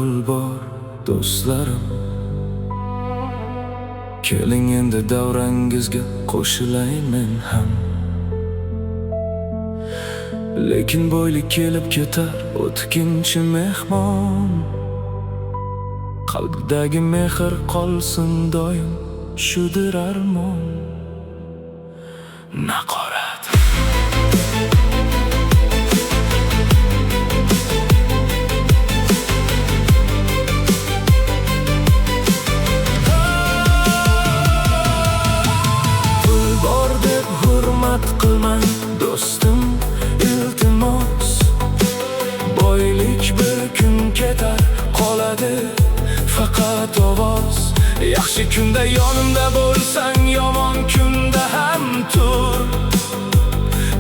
pul bor do'stlarim, keling endi davrangizga qo'shilay men ham. Lekin boylik kelib ketar, o'tkinchi mehmon. Qalbdagi mehr qolsin doim, shudir armon. Naqorat pul bor deb hurmat qilmang do'stim, iltimos. Boylik bir kun ketar, qoladi faqat ovoz. Yaxshi kunda yonimda bo'lsang, yomon kunda ham tur.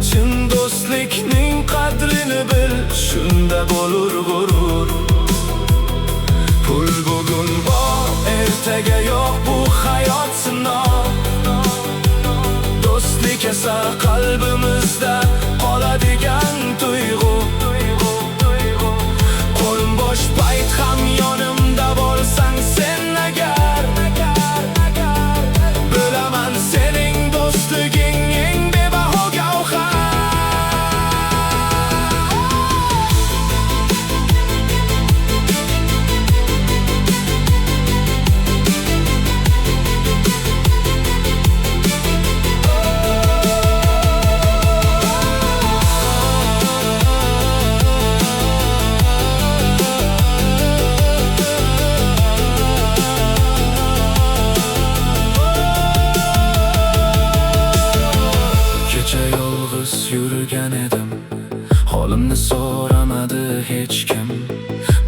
Chin do'stlikning qadrini bil, shunda bo'lur g'urur. Pul bugun bor, ertaga yo'q, bu hayot sinov. Do'stlik esa qalbimizda qoladigan tuyg'u. Qo'lim bo'sh payt ham yonimda bo'lsang sen agar, bilaman sening do'stliging eng bebaho gavhar. Yurgan edim, holimni so'ramadi hech kim.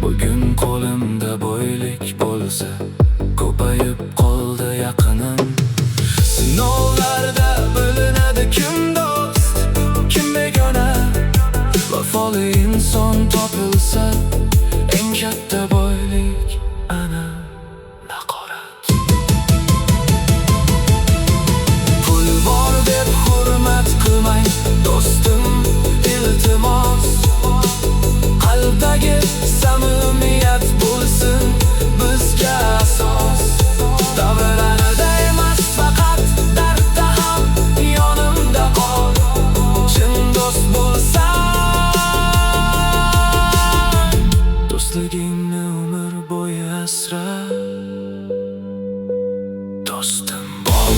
Bugun qo'limda boylik bo'lsa, ko'payib qoldi yaqinim. Sinovlarda bilinadi kim do'st, kim begona. Vafoli inson topilsa, eng katta boylik ana naqorat. Pul bor deb hurmat qilmang do'stim, iltimos. Qalbdagi samimiyat bo'lsin bizga asos. Davranida emas, faqat dardda ham yonimda qol. Chin do'st bo'lsang, do'stligingni umr bo'yi asra. Do'stim bo'l.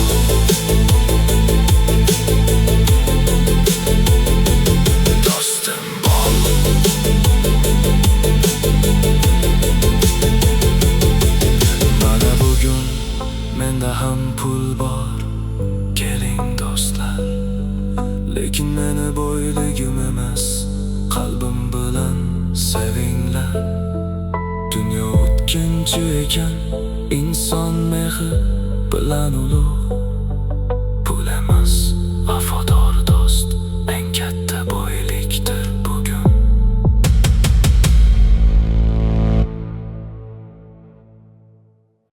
Menda ham pul bor, keling do'stlar. Lekin meni boyligim emas, qalbim bilan sevinglar. Dunyo o'tkinchi ekan, inson mehri bilan ulug'.